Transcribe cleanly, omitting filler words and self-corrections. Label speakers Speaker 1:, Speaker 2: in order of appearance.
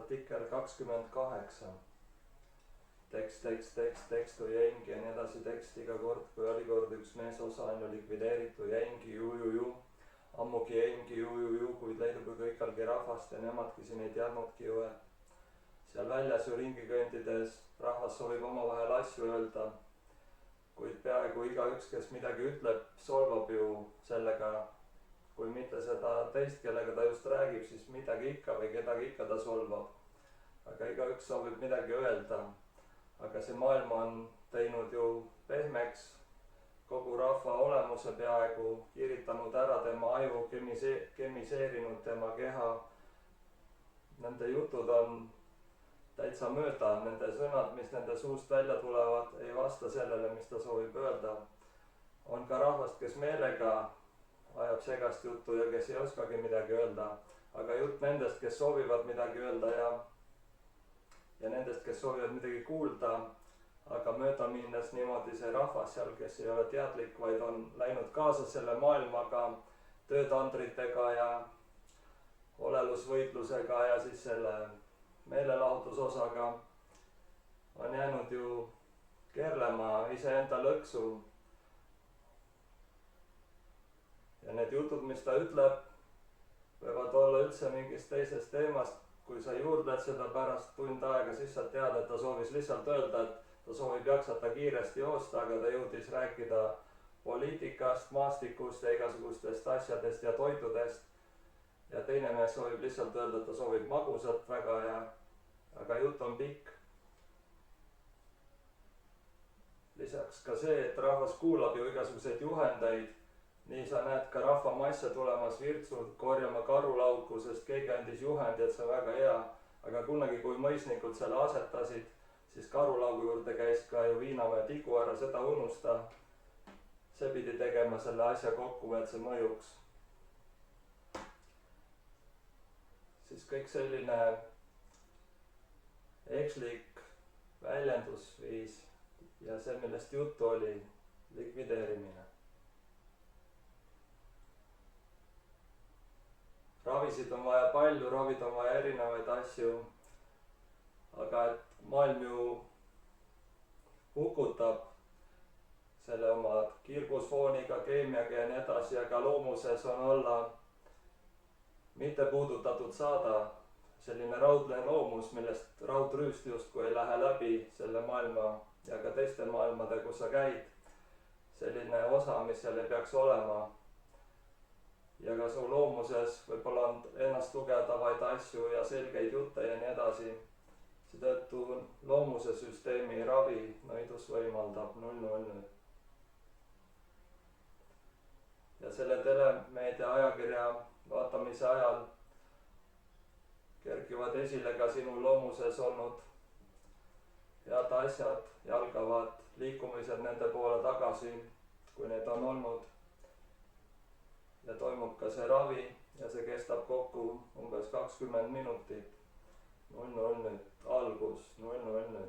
Speaker 1: artikkel 28. Tekst või jängi ja nii edasi, tekst iga kord, kui oli kord üks meesosa on ju likvideeritud, jängi ju, ammugi jängi ju, kuid leidub ju kõikalgi rahvast ja nemadki siin ei teadnudki ju, et seal väljas ju ringi kõndides rahvas soovib omavahel asju öelda, kuid peaaegu igaüks, kes midagi ütleb, solvab ju sellega, kui mitte seda teist, kellega ta just räägib, siis midagi ikka või kedagi ikka ta solvab. Aga igaüks soovib midagi öelda. Aga see maailm on teinud ju pehmeks kogu rahva olemuse peaaegu, iritanud ära tema aju, kemiseerinud tema keha. Nende jutud on täitsa mööda, nende sõnad, mis nende suust välja tulevad, ei vasta sellele, mis ta soovib öelda. On ka rahvast, kes meelega ajab segast juttu ja kes ei oskagi midagi öelda. Aga jutt nendest, kes soovivad midagi öelda ja nendest, kes soovivad midagi kuulda, aga mööda minnes niimoodi see rahvas seal, kes ei ole teadlik, vaid on läinud kaasa selle maailmaga, töötandritega ja olelusvõitlusega ja siis selle meelelahutusosaga, on jäänud ju keerlema iseenda lõksu. Ja need jutud, mis ta ütleb, võivad olla üldse mingist teisest teemast. Kui sa juurdled seda pärast tund aega, siis sa tead, et ta soovis lihtsalt öelda, et ta soovib jaksata kiiresti joosta, aga ta jõudis rääkida poliitikast, maastikust ja igasugustest asjadest ja toitudest. Ja teine mees soovib lihtsalt öelda, et ta soovib magusat väga aga jutt on pikk. Lisaks ka see, et rahvas kuulab ju igasuguseid juhendeid. Nii sa näed ka rahvamasse tulemas virtsud korjama karulauku, sest keegi andis juhendi, et see on väga hea. Aga kunagi, kui mõisnikud selle asetasid, siis karulaugu juurde käis ka ju Viinamäe Tigu, ära seda unusta. See pidi tegema selle asja kokku, et see mõjuks. Siis kõik selline ekslik väljendusviis ja see, millest juttu oli, likvideerimine. Ravisid on vaja palju, ravid on vaja erinevaid asju, aga et maailm ju hukutab selle oma kirgusfooniga, keemiaga ja nii edasi, aga loomuses on olla mitte puudutatud saada selline raudne loomus, millest raudrüüst justkui ei lähe läbi selle maailma ja ka teiste maailmade, kus sa käid. Selline osa, mis seal ei peaks olema. Ja ka su loomuses võib-olla on ennast tugevdavaid asju ja selgeid jutte ja nii edasi. Seetõttu loomuse süsteemi ravi nõidus võimaldab 0. Ja selle telemeedia ajakirja vaatamise ajal kerkivad esile ka sinu loomuses olnud head asjad ja algavad liikumised nende poole tagasi, kui need on olnud. Ja toimub ka see ravi ja see kestab kokku umbes 20 minutit. 0 algus, 0.